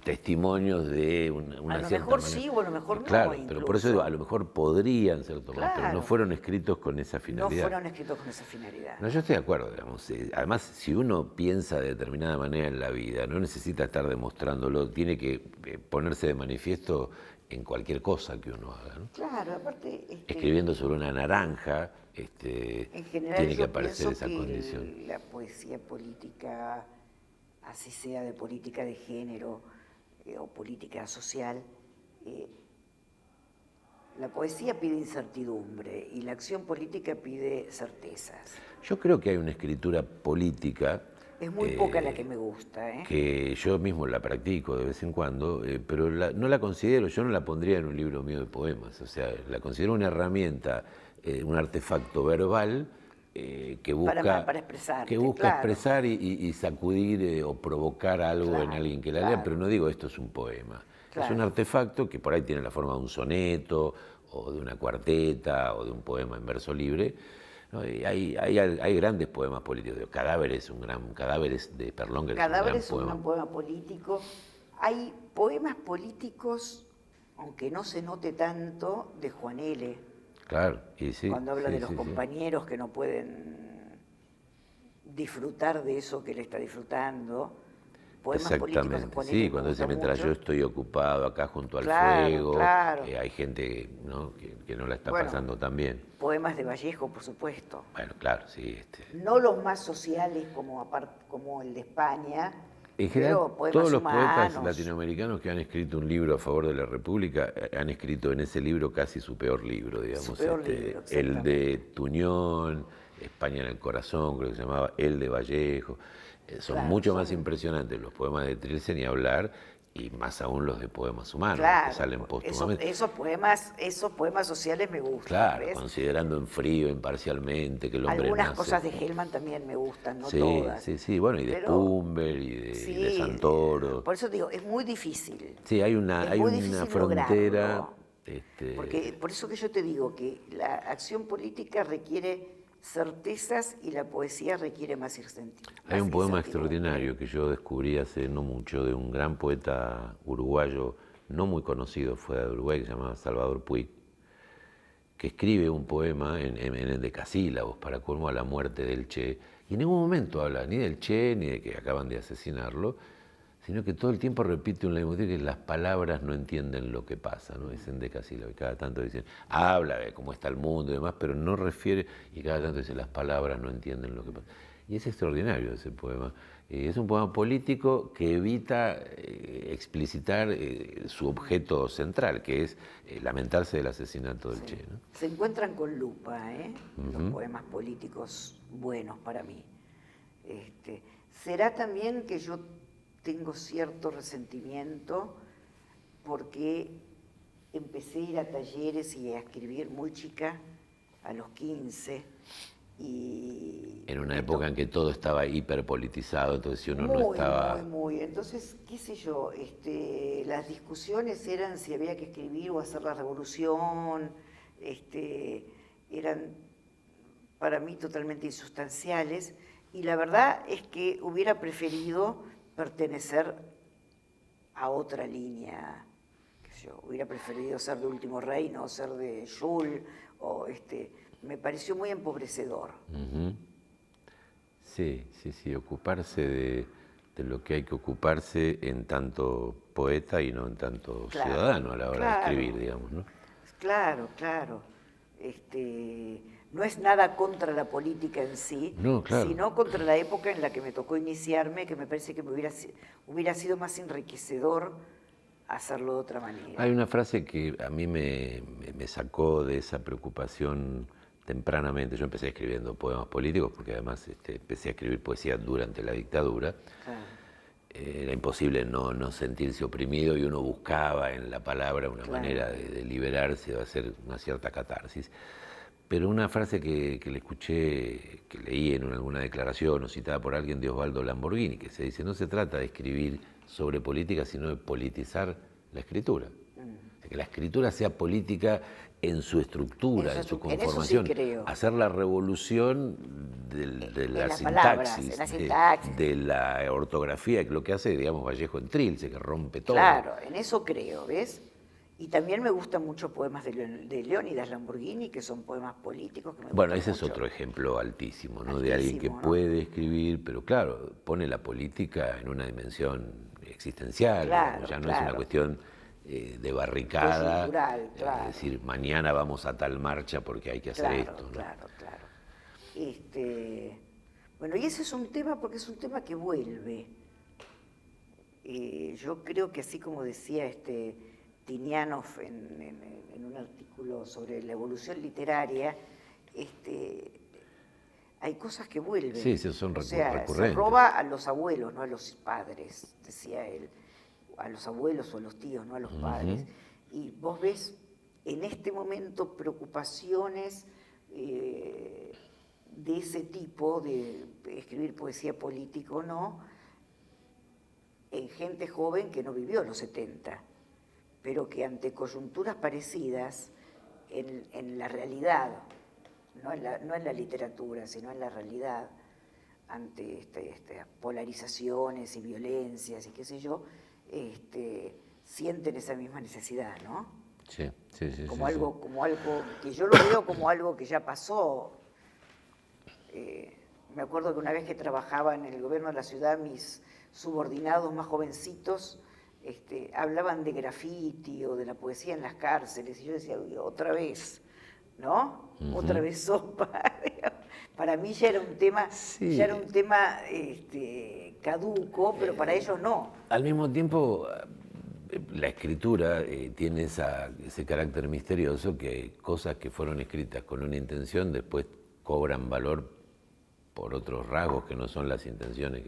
testimonios de una A lo cierta mejor manera. sí o a lo mejor no. Claro, incluso. pero por eso digo, a lo mejor podrían ser tomados, pero Claro. no fueron escritos con esa No finalidad. fueron escritos con esa finalidad. No, yo estoy de acuerdo, digamos. Además, si uno piensa de determinada manera en la vida, no necesita estar demostrándolo, tiene que ponerse de manifiesto en cualquier cosa que uno haga, ¿no? Claro, aparte... Escribiendo sobre una naranja, en general tiene que yo aparecer pienso esa que condición. la poesía política, así sea de política de género o política social, la poesía pide incertidumbre y la acción política pide certezas. Yo creo que hay una escritura política. Es muy poca la que me gusta, ¿eh? Que yo mismo la practico de vez en cuando, pero no la considero, yo no la pondría en un libro mío de poemas, o sea, la considero una herramienta, un artefacto verbal que busca, para expresarte, que busca claro. expresar y sacudir o provocar algo en Claro, alguien que la lea, claro. pero no digo esto es un poema. Es Claro. un artefacto que por ahí tiene la forma de un soneto, o de una cuarteta, o de un poema en verso libre. ¿No? Y hay grandes poemas políticos. Cadáveres de Perlón, que Cadáveres es es un un gran gran poema. poema político. Hay poemas políticos, aunque no se note tanto, de Juan L. Claro, y sí. Cuando habla sí, de los sí, sí. compañeros que no pueden disfrutar de eso que él está disfrutando. Poemas políticos de Exactamente, Juan L. sí, me cuando dice gustan mientras mucho. yo estoy ocupado acá junto al Claro, fuego, claro. hay gente, ¿no? que no la está Bueno. pasando tan bien. Poemas de Vallejo, por supuesto. Bueno, claro, sí. No los más sociales como el de España, En general, pero poemas todos los humanos. poetas latinoamericanos que han escrito un libro a favor de la República han escrito en ese libro casi su peor libro, digamos. Su peor libro, el de Tuñón, España en el corazón, creo que se llamaba, el de Vallejo. Son Claro, mucho son- más impresionantes los poemas de Trilce ni hablar, y más aún los de poemas humanos, Claro, que salen póstumamente. esos poemas sociales me gustan. Claro, ¿ves? considerando en frío, imparcialmente, que el hombre Algunas nace. cosas de Hellman también me gustan, no Sí, todas. sí, bueno, y de Pero- Pumber y de Sí, Santoro. por eso digo, es muy difícil. Sí, hay una Es muy difícil frontera. lograrlo. Porque por eso que yo te digo que la acción política requiere certezas y la poesía requiere más incertidumbre. Hay un poema extraordinario que yo descubrí hace no mucho de un gran poeta uruguayo, no muy conocido fuera de Uruguay, que se llama Salvador Puig, que escribe un poema en decasílabos para colmo a la muerte del Che, y en ningún momento habla ni del Che ni de que acaban de asesinarlo, sino que todo el tiempo repite un leitmotiv que las palabras no entienden lo que pasa, ¿no? Es en decasílabos, y cada tanto dicen, habla de cómo está el mundo y demás, pero no refiere, y cada tanto dice, las palabras no entienden lo que pasa. Y es extraordinario ese poema. Es un poema político que evita explicitar su objeto central, que es lamentarse del asesinato del Che, ¿no? Se encuentran con lupa, los poemas políticos buenos para mí. Será también que yo tengo cierto resentimiento porque empecé a ir a talleres y a escribir muy chica, a los 15, y... En una época en que todo estaba hiperpolitizado, entonces si uno no Muy, estaba... muy. Entonces, qué sé yo, las discusiones eran si había que escribir o hacer la revolución, eran para mí totalmente insustanciales, y la verdad es que hubiera preferido pertenecer a otra línea, qué sé yo, hubiera preferido ser de Último Reino, ser de Jules, o me pareció muy empobrecedor. Ujú. Sí, sí, sí, ocuparse de lo que hay que ocuparse en tanto poeta y no en tanto Claro, ciudadano a la hora de claro, escribir, digamos, ¿no? claro, claro. No es nada contra la política en sí, No, claro. sino contra la época en la que me tocó iniciarme, que me parece que hubiera sido más enriquecedor hacerlo de otra manera. Hay una frase que a mí me sacó de esa preocupación tempranamente. Yo empecé escribiendo poemas políticos porque además empecé a escribir poesía durante la dictadura. Claro, Era imposible no sentirse oprimido y uno buscaba en la palabra una claro. manera de liberarse, de hacer una cierta catarsis. Pero una frase que le escuché, que leí en alguna declaración o citada por alguien de Osvaldo Lamborghini, que se dice, no se trata de escribir sobre política, sino de politizar la escritura. O sea, que la escritura sea política en su estructura, en su conformación. En eso sí creo. Hacer la revolución de la las palabras, sintaxis, en la sintaxis. de la ortografía, que lo que hace, digamos, Vallejo en Trilce, que rompe todo. Claro, en eso creo, ¿ves? Y también me gustan mucho poemas de Leónidas Lamborghini, que son poemas políticos. Que me Bueno, gustan ese es mucho. otro ejemplo altísimo, ¿no? Altísimo, De alguien que ¿no? puede escribir, pero claro, pone la política en una dimensión existencial, Claro, digamos, ya no claro. es una cuestión de barricada, Coyuntural, claro. es decir, mañana vamos a tal marcha porque hay que hacer Claro, esto, ¿no? claro, claro. Bueno, y ese es un tema, porque es un tema que vuelve. Yo creo que así como decía Tinianov en un artículo sobre la evolución literaria, hay cosas que vuelven. Sí, sí, son o sea, recurrentes. se roba a los abuelos, no a los padres, decía él. A los abuelos o a los tíos, no a los padres. Y vos ves en este momento preocupaciones de ese tipo, de escribir poesía política o no, en gente joven que no vivió los 70, pero que ante coyunturas parecidas, en la realidad, no en la literatura, sino en la realidad, ante estas polarizaciones y violencias y qué sé yo, sienten esa misma necesidad, ¿no? Sí, sí, sí. Como sí, algo, sí. como algo que yo lo veo como algo que ya pasó. Me acuerdo que una vez que trabajaba en el gobierno de la ciudad, mis subordinados más jovencitos hablaban de grafiti o de la poesía en las cárceles, y yo decía, "Uy, otra vez, ¿no? Otra vez sopa". Para mí ya era un tema, Sí. ya era un tema caduco, pero para ellos no. Al mismo tiempo, la escritura tiene ese carácter misterioso que cosas que fueron escritas con una intención después cobran valor por otros rasgos que no son las intenciones,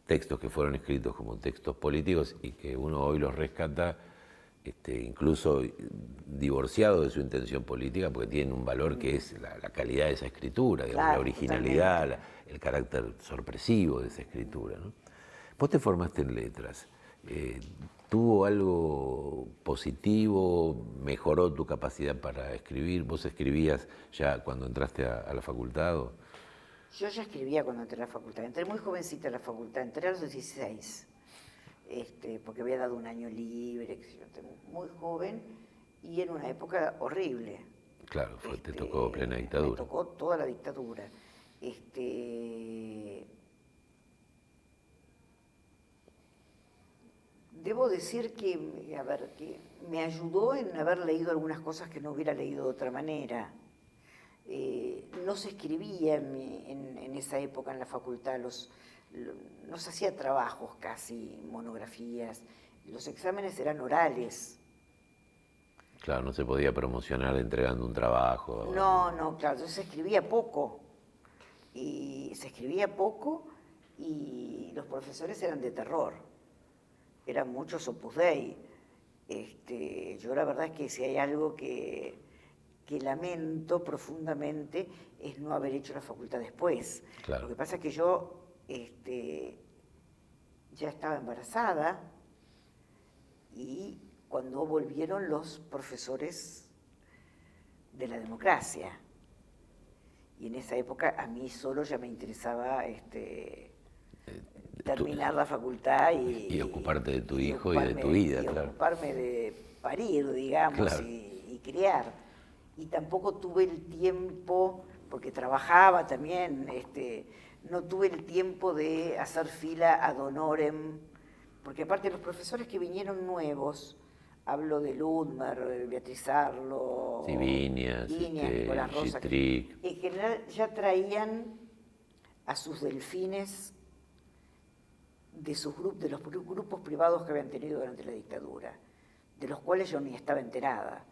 textos que fueron escritos como textos políticos y que uno hoy los rescata incluso divorciado de su intención política porque tienen un valor que es la calidad de esa escritura, digamos, Claro, la originalidad, el carácter sorpresivo de esa escritura, ¿no? Vos te formaste en letras. ¿Tuvo algo positivo? ¿Mejoró tu capacidad para escribir? ¿Vos escribías ya cuando entraste a la facultad? Yo ya escribía cuando entré a la facultad. Entré muy jovencita a la facultad, entré a los 16, porque había dado un año libre, muy joven, y en una época horrible. Claro, te tocó plena dictadura. Me tocó toda la dictadura. Debo decir que me ayudó en haber leído algunas cosas que no hubiera leído de otra manera. No se escribía en esa época en la facultad, no se hacía trabajos casi, monografías, los exámenes eran orales. Claro, no se podía promocionar entregando un trabajo. No, claro, entonces se escribía poco, y los profesores eran de terror, eran muchos Opus Dei. Yo la verdad es que si hay algo que lamento profundamente es no haber hecho la facultad después. Claro. Lo que pasa es que yo ya estaba embarazada y cuando volvieron los profesores de la democracia. Y en esa época a mí solo ya me interesaba terminar la facultad y ocuparte de tu hijo y de tu vida, claro. Ocuparme de parir, digamos, claro. y criar. Y tampoco tuve el tiempo, porque trabajaba también, no tuve el tiempo de hacer fila ad honorem, porque aparte los profesores que vinieron nuevos, hablo de Ludmer, Beatriz Arlo, Sí, Viñas, Nicolás Rosa, Gitric. en general ya traían a sus delfines de de los grupos privados que habían tenido durante la dictadura, de los cuales yo ni estaba enterada,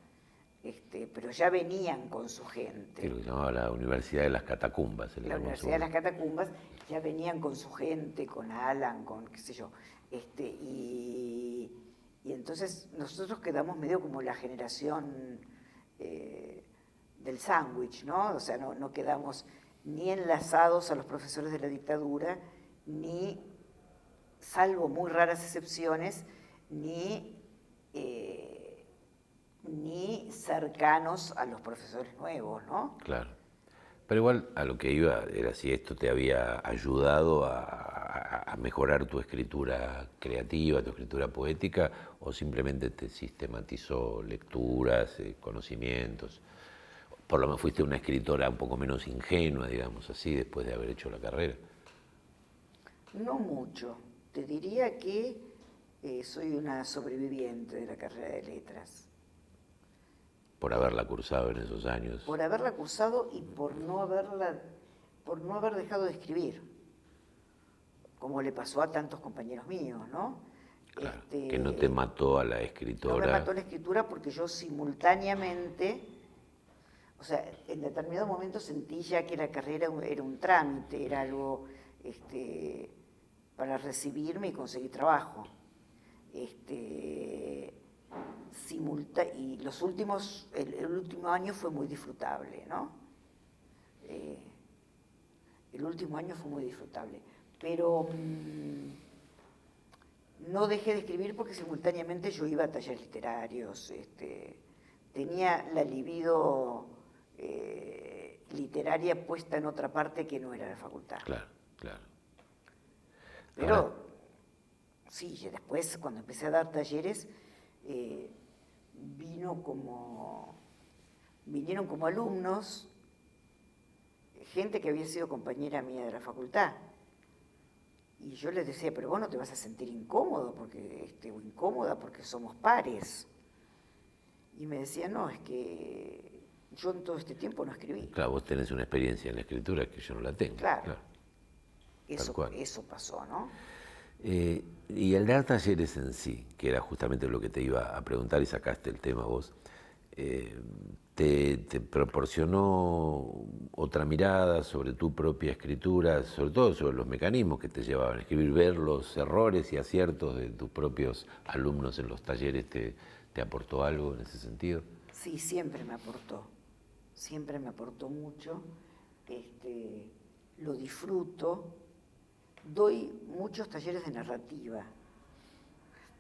pero ya venían con su gente. Sí, lo que se llamaba la Universidad de las Catacumbas. La Universidad de las Catacumbas ya venían con su gente, con Alan, con qué sé yo, y entonces nosotros quedamos medio como la generación del sándwich, ¿no? O sea, no quedamos ni enlazados a los profesores de la dictadura, ni, salvo muy raras excepciones, ni cercanos a los profesores nuevos, ¿no? Claro. Pero igual a lo que iba era si esto te había ayudado a mejorar tu escritura creativa, tu escritura poética, o simplemente te sistematizó lecturas, conocimientos. Por lo menos fuiste una escritora un poco menos ingenua, digamos así, después de haber hecho la carrera. No mucho. Te diría que soy una sobreviviente de la carrera de letras. Por haberla cursado en esos años. Por haberla cursado y por no haber dejado de escribir, como le pasó a tantos compañeros míos, ¿no? Claro, que no te mató a la escritora. No me mató la escritura porque yo simultáneamente, o sea, en determinado momento sentí ya que la carrera era un trámite, era algo para recibirme y conseguir trabajo. Y el último año fue muy disfrutable, ¿no? El último año fue muy disfrutable, pero no dejé de escribir porque simultáneamente yo iba a talleres literarios, tenía la libido literaria puesta en otra parte que no era la facultad. Claro, claro. Pero Ahora, sí, después cuando empecé a dar talleres, vinieron como alumnos gente que había sido compañera mía de la facultad. Y yo les decía, pero vos no te vas a sentir incómodo o incómoda porque somos pares. Y me decían, no, es que yo en todo este tiempo no escribí. claro, vos tenés una experiencia en la escritura que yo no la tengo. Claro. Tal Eso pasó, ¿no? Y el dar talleres en sí, que era justamente lo que te iba a preguntar y sacaste el tema vos, te proporcionó otra mirada sobre tu propia escritura, sobre todo sobre los mecanismos que te llevaban a escribir, ver los errores y aciertos de tus propios alumnos en los talleres, ¿te aportó algo en ese sentido? Sí, siempre me aportó mucho, lo disfruto. Doy muchos talleres de narrativa,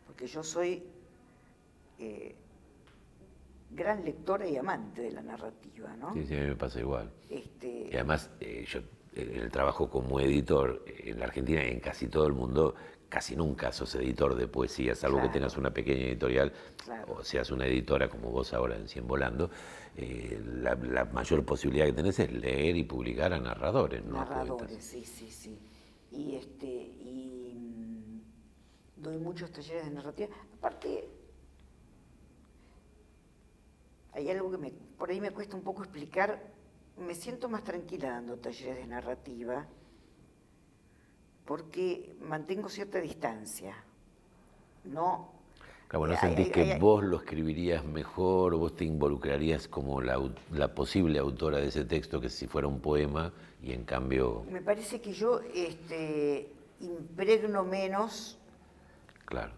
porque yo soy gran lectora y amante de la narrativa, ¿no? Sí, sí, a mí me pasa igual. Y además, yo en el trabajo como editor en la Argentina y en casi todo el mundo, casi nunca sos editor de poesía, salvo Claro. que tengas una pequeña editorial, Claro. o seas una editora como vos ahora en Cien Volando. La mayor posibilidad que tenés es leer y publicar a narradores, no a Narradores, poetas. sí. Y doy muchos talleres de narrativa. Aparte, hay algo que por ahí me cuesta un poco explicar. Me siento más tranquila dando talleres de narrativa porque mantengo cierta distancia. No. Claro, ¿no sentís que vos lo escribirías mejor o vos te involucrarías como la posible autora de ese texto que si fuera un poema y en cambio... Me parece que yo impregno menos Claro,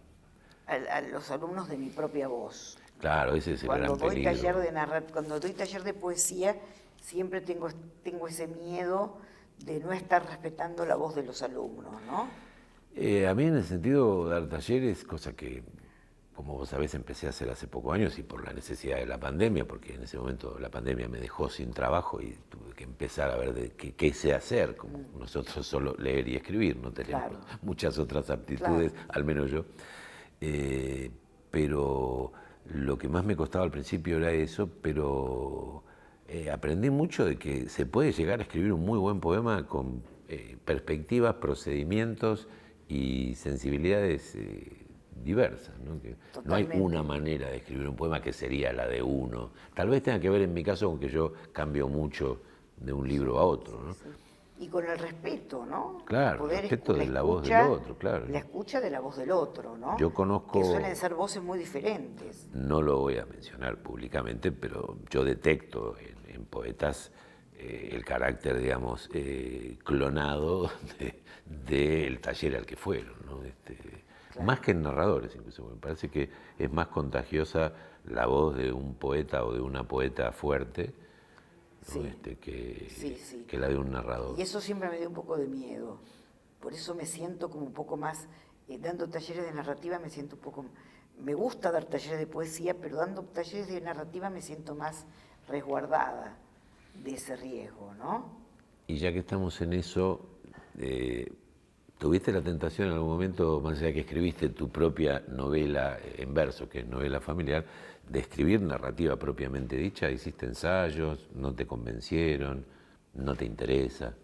a los alumnos de mi propia voz. claro, ese es el gran peligro. Cuando doy taller de poesía, siempre tengo ese miedo de no estar respetando la voz de los alumnos, ¿no? A mí en el sentido de dar talleres, cosa que, como vos sabés, empecé a hacer hace pocos años y por la necesidad de la pandemia, porque en ese momento la pandemia me dejó sin trabajo y tuve que empezar a ver qué sé hacer, como nosotros solo leer y escribir, no tenemos Claro. muchas otras aptitudes, Claro. al menos yo. Pero lo que más me costaba al principio era eso, pero aprendí mucho de que se puede llegar a escribir un muy buen poema con perspectivas, procedimientos y sensibilidades diversas, ¿no? Que no hay una manera de escribir un poema que sería la de uno. Tal vez tenga que ver en mi caso con que yo cambio mucho de un libro a otro, ¿no? Sí. Y con el respeto, ¿no? Claro, el respeto de la voz del otro, claro. La escucha de la voz del otro, ¿no? Yo conozco... Que suelen ser voces muy diferentes. No lo voy a mencionar públicamente, pero yo detecto en poetas el carácter, digamos, clonado del taller al que fueron, ¿no? Claro. Más que en narradores, incluso. Me parece que es más contagiosa la voz de un poeta o de una poeta fuerte, ¿no? Sí. Que la de un narrador. Y eso siempre me dio un poco de miedo. Por eso me siento como un poco más, dando talleres de narrativa me siento un poco... Me gusta dar talleres de poesía, pero dando talleres de narrativa me siento más resguardada de ese riesgo, ¿no? Y ya que estamos en eso, ¿tuviste la tentación en algún momento, más allá de que escribiste tu propia novela en verso, que es novela familiar, de escribir narrativa propiamente dicha? ¿Hiciste ensayos? ¿No te convencieron? ¿No te interesa?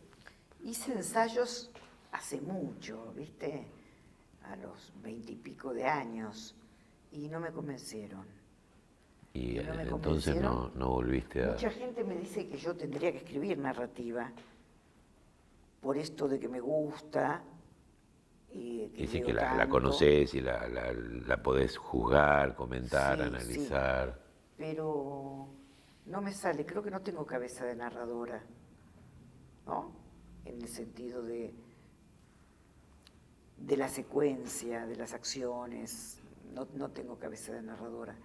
Hice ensayos hace mucho, ¿viste? A los 20 y pico de años, y no me convencieron. Y entonces no volviste a... Mucha gente me dice que yo tendría que escribir narrativa, por esto de que me gusta. Y sí, que la conoces y la podés juzgar, comentar, analizar. Sí, pero no me sale, creo que no tengo cabeza de narradora, ¿no? En el sentido de la secuencia, de las acciones, no tengo cabeza de narradora.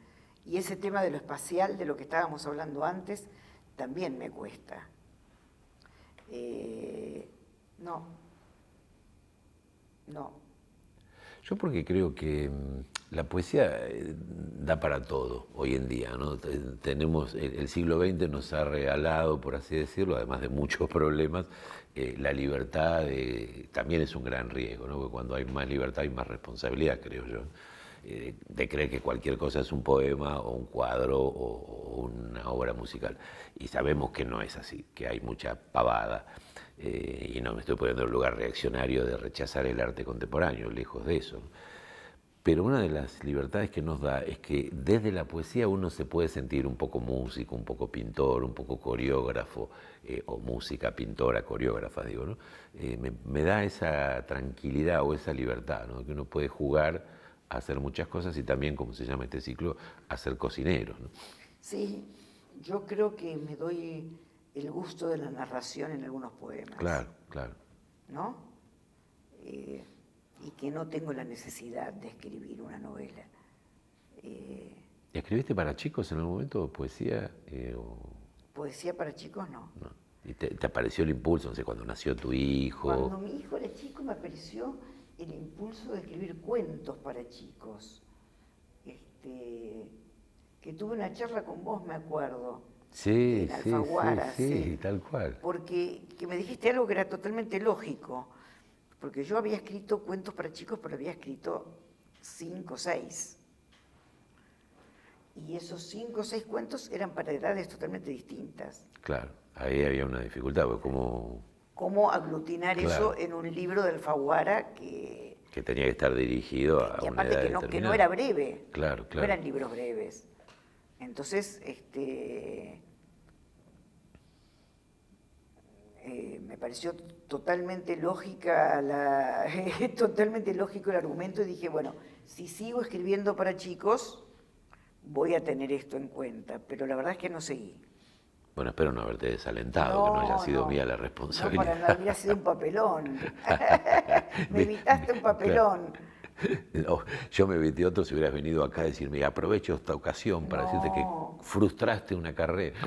Y ese tema de lo espacial, de lo que estábamos hablando antes, también me cuesta. No. Yo porque creo que la poesía da para todo hoy en día, ¿no? Tenemos, el siglo XX nos ha regalado, por así decirlo, además de muchos problemas, la libertad también es un gran riesgo, ¿no? Porque cuando hay más libertad hay más responsabilidad, creo yo, de creer que cualquier cosa es un poema o un cuadro o una obra musical. Y sabemos que no es así, que hay mucha pavada. Y no me estoy poniendo en un lugar reaccionario de rechazar el arte contemporáneo, lejos de eso. Pero una de las libertades que nos da es que desde la poesía uno se puede sentir un poco músico, un poco pintor, un poco coreógrafo, o música, pintora, coreógrafa, digo, ¿no? Me da esa tranquilidad o esa libertad, ¿no? Que uno puede jugar a hacer muchas cosas y también, como se llama este ciclo, a ser cocinero, ¿no? Sí, yo creo que me doy el gusto de la narración en algunos poemas. Claro, claro. ¿No? Y que no tengo la necesidad de escribir una novela. ¿Escribiste para chicos en algún momento poesía? Poesía para chicos no. ¿Y te apareció el impulso, no sé, cuando nació tu hijo? Cuando mi hijo era chico me apareció el impulso de escribir cuentos para chicos. Que tuve una charla con vos, me acuerdo. Sí, en Alfaguara, sí, tal cual. Porque que me dijiste algo que era totalmente lógico, porque yo había escrito cuentos para chicos, pero había escrito 5 o 6. Y esos 5 o 6 cuentos eran para edades totalmente distintas. Claro, ahí había una dificultad, porque ¿Cómo aglutinar eso en un libro de Alfaguara que tenía que estar dirigido a una edad determinada? Que no era breve. Claro. No eran libros breves. Entonces, me pareció totalmente totalmente lógico el argumento y dije, bueno, si sigo escribiendo para chicos, voy a tener esto en cuenta, pero la verdad es que no seguí. Bueno, espero no haberte desalentado, que no haya sido mía la responsabilidad. No, para nada, hubiera sido un papelón. Me evitaste un papelón. Claro. No, yo me evité otro si hubieras venido acá a decirme, aprovecho esta ocasión para decirte que frustraste una carrera.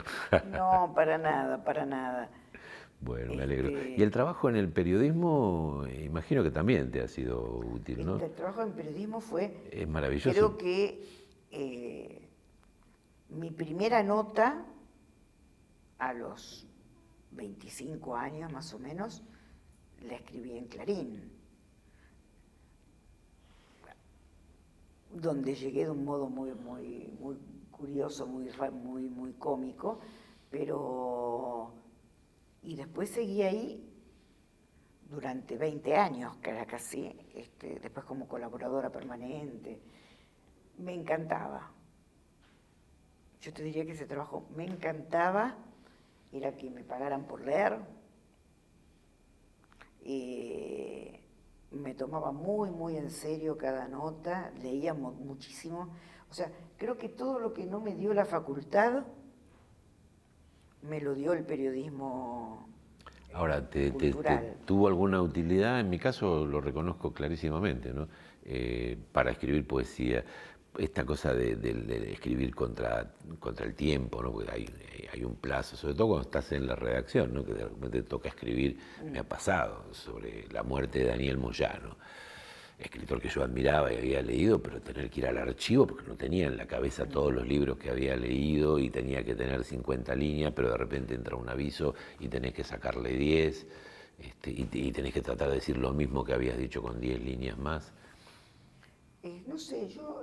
No, para nada. Bueno, me alegro. Y el trabajo en el periodismo, imagino que también te ha sido útil, ¿no? El trabajo en periodismo es maravilloso. Creo que mi primera nota a los 25 años más o menos la escribí en Clarín, donde llegué de un modo muy curioso, muy cómico, pero... Y después seguí ahí durante 20 años, que era casi, después como colaboradora permanente. Me encantaba. Yo te diría que ese trabajo me encantaba, era que me pagaran por leer. Me tomaba muy, muy en serio cada nota, leía muchísimo. O sea, creo que todo lo que no me dio la facultad, me lo dio el periodismo Ahora, cultural. ¿tuvo alguna utilidad? En mi caso lo reconozco clarísimamente, ¿no? Para escribir poesía, esta cosa de escribir contra el tiempo, ¿no? Porque hay un plazo, sobre todo cuando estás en la redacción, ¿no? Que de repente toca escribir, me ha pasado, sobre la muerte de Daniel Moyano, escritor que yo admiraba y había leído, pero tener que ir al archivo porque no tenía en la cabeza todos los libros que había leído y tenía que tener 50 líneas, pero de repente entra un aviso y tenés que sacarle 10, y tenés que tratar de decir lo mismo que habías dicho con 10 líneas más. No sé, yo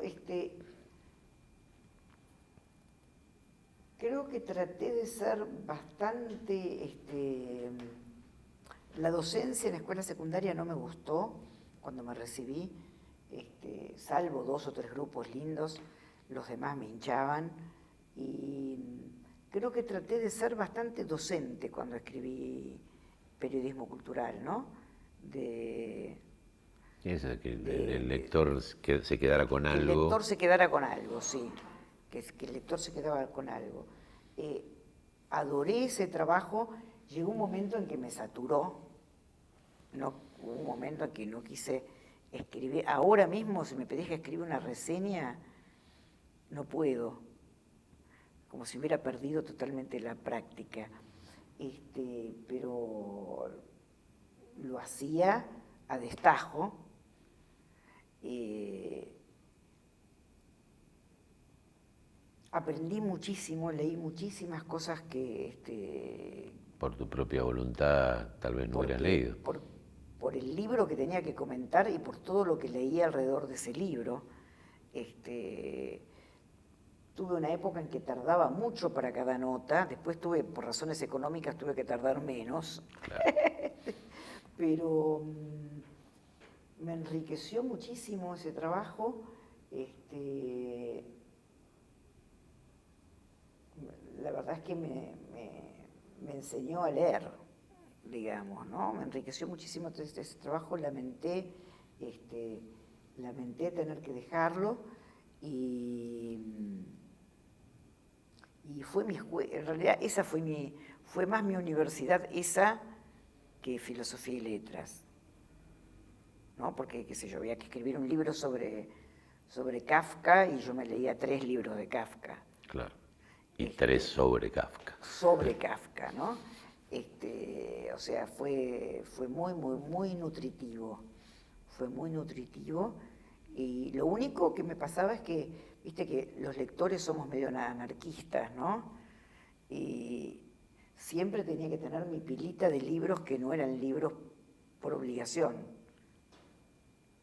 creo que traté de ser bastante... la docencia en la escuela secundaria no me gustó cuando me recibí, salvo 2 o 3 grupos lindos, los demás me hinchaban, y creo que traté de ser bastante docente cuando escribí periodismo cultural, ¿no? Eso, que el lector se quedara con algo. Que el lector se quedara con algo, sí, que el lector se quedara con algo. Adoré ese trabajo, llegó un momento en que me saturó, no, hubo un momento en que no quise escribir. Ahora mismo, si me pedís que escriba una reseña, no puedo, como si hubiera perdido totalmente la práctica. Pero lo hacía a destajo. Aprendí muchísimo, leí muchísimas cosas que... por tu propia voluntad tal vez no hubieras leído. Por el libro que tenía que comentar y por todo lo que leía alrededor de ese libro. Tuve una época en que tardaba mucho para cada nota, después por razones económicas, tuve que tardar menos. Claro. Pero me enriqueció muchísimo ese trabajo. La verdad es que me enseñó a leer, digamos, ¿no? Me enriqueció muchísimo ese trabajo, lamenté tener que dejarlo, y fue en realidad esa fue más mi universidad esa que filosofía y letras, ¿no? Porque, qué sé yo, había que escribir un libro sobre Kafka y yo me leía 3 libros de Kafka. Claro. Y 3 sobre Kafka. Sobre Kafka, ¿no? O sea, fue muy, muy, muy nutritivo. Fue muy nutritivo. Y lo único que me pasaba es que, viste que los lectores somos medio anarquistas, ¿no? Y siempre tenía que tener mi pilita de libros que no eran libros por obligación.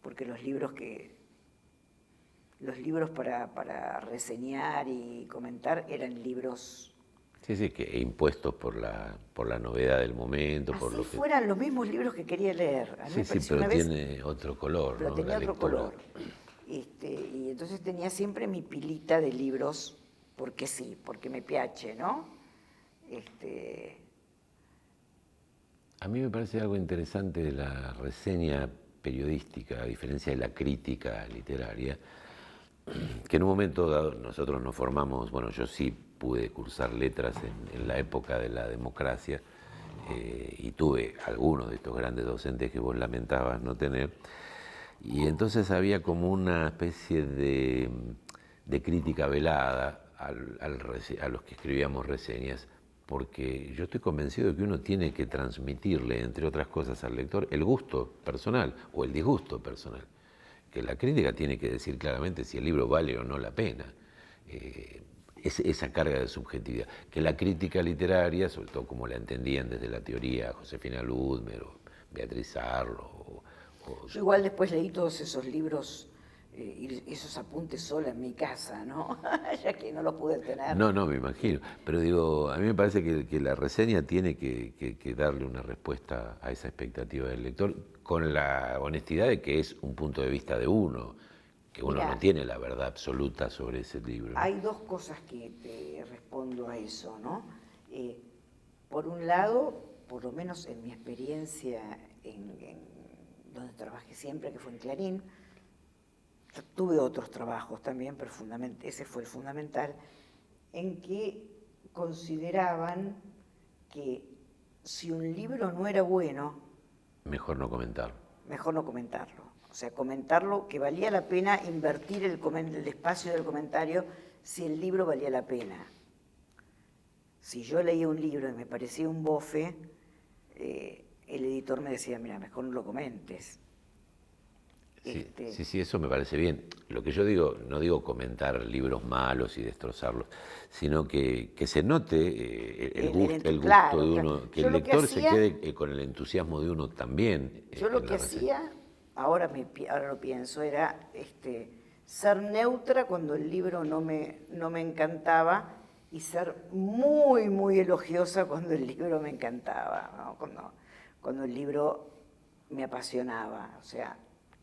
Porque los libros para reseñar y comentar eran libros... Sí, que impuestos por la novedad del momento. Así por lo que fueran los mismos libros que quería leer. A mí me pareció pero una vez, tiene otro color, pero ¿no? tenía La otro lectura. color. Y entonces tenía siempre mi pilita de libros, porque sí, porque me piace, ¿no? A mí me parece algo interesante de la reseña periodística, a diferencia de la crítica literaria, que en un momento dado nosotros nos formamos, bueno, yo sí pude cursar letras en la época de la democracia, y tuve algunos de estos grandes docentes que vos lamentabas no tener, y entonces había como una especie de crítica velada a los que escribíamos reseñas, porque yo estoy convencido de que uno tiene que transmitirle, entre otras cosas, al lector el gusto personal o el disgusto personal. Que la crítica tiene que decir claramente si el libro vale o no la pena. Esa carga de subjetividad. Que la crítica literaria, sobre todo como la entendían desde la teoría Josefina Ludmer o Beatriz Arlo. Yo igual después leí todos esos libros y esos apuntes sola en mi casa, ¿no? Ya que no los pude tener. No, me imagino. Pero digo, a mí me parece que la reseña tiene que darle una respuesta a esa expectativa del lector con la honestidad de que es un punto de vista de uno, que uno Mirá, no tiene la verdad absoluta sobre ese libro, ¿no? hay dos cosas que te respondo a eso, ¿no? Por un lado, por lo menos en mi experiencia en donde trabajé siempre, que fue en Clarín, yo tuve otros trabajos también, pero ese fue el fundamental, en que consideraban que si un libro no era bueno, Mejor no comentarlo. mejor no comentarlo. O sea, comentarlo, que valía la pena invertir el espacio del comentario si el libro valía la pena. Si yo leía un libro y me parecía un bofe, el editor me decía, mira, mejor no lo comentes. Sí, eso me parece bien. Lo que yo digo, no digo comentar libros malos y destrozarlos, sino que se note el gusto claro, de claro. uno, que Yo el lo que lector se hacía, quede con el entusiasmo de uno también. yo lo que hacía, ahora lo pienso, era ser neutra cuando el libro no me encantaba y ser muy, muy elogiosa cuando el libro me encantaba, ¿no? Cuando el libro me apasionaba, o sea,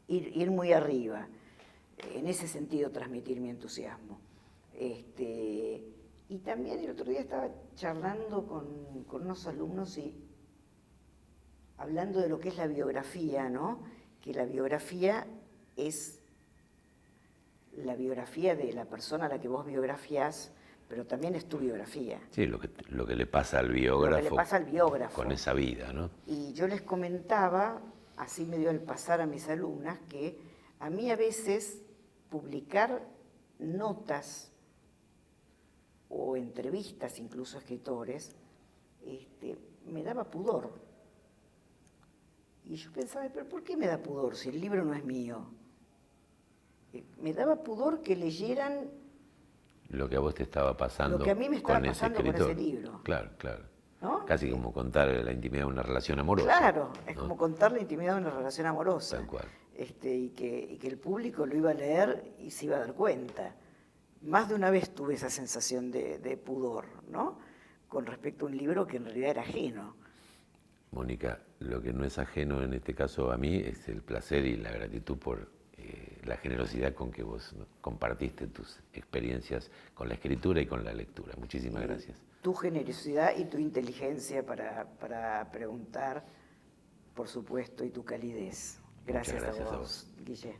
ir muy arriba, en ese sentido transmitir mi entusiasmo. Y también el otro día estaba charlando con unos alumnos y hablando de lo que es la biografía, ¿no? Que la biografía es la biografía de la persona a la que vos biografiás, pero también es tu biografía. Sí, lo que le pasa al biógrafo. Lo que le pasa al biógrafo. Con esa vida, ¿no? Y yo les comentaba, así medio al pasar a mis alumnas, que a mí a veces publicar notas o entrevistas, incluso a escritores, me daba pudor. Y yo pensaba, ¿pero por qué me da pudor si el libro no es mío? Me daba pudor que leyeran lo que a vos te estaba pasando lo que a mí me estaba con ese pasando con escritor. ese libro. Claro. ¿No? Casi como contar la intimidad de una relación amorosa. Claro, es ¿no? como contar la intimidad de una relación amorosa. Tal cual. Y que el público lo iba a leer y se iba a dar cuenta. Más de una vez tuve esa sensación de pudor, ¿no? Con respecto a un libro que en realidad era ajeno. Mónica, lo que no es ajeno en este caso a mí es el placer y la gratitud por la generosidad con que vos, ¿no?, compartiste tus experiencias con la escritura y con la lectura. Muchísimas gracias. Tu generosidad y tu inteligencia para preguntar, por supuesto, y tu calidez. Gracias, Muchas gracias a a vos, Guille.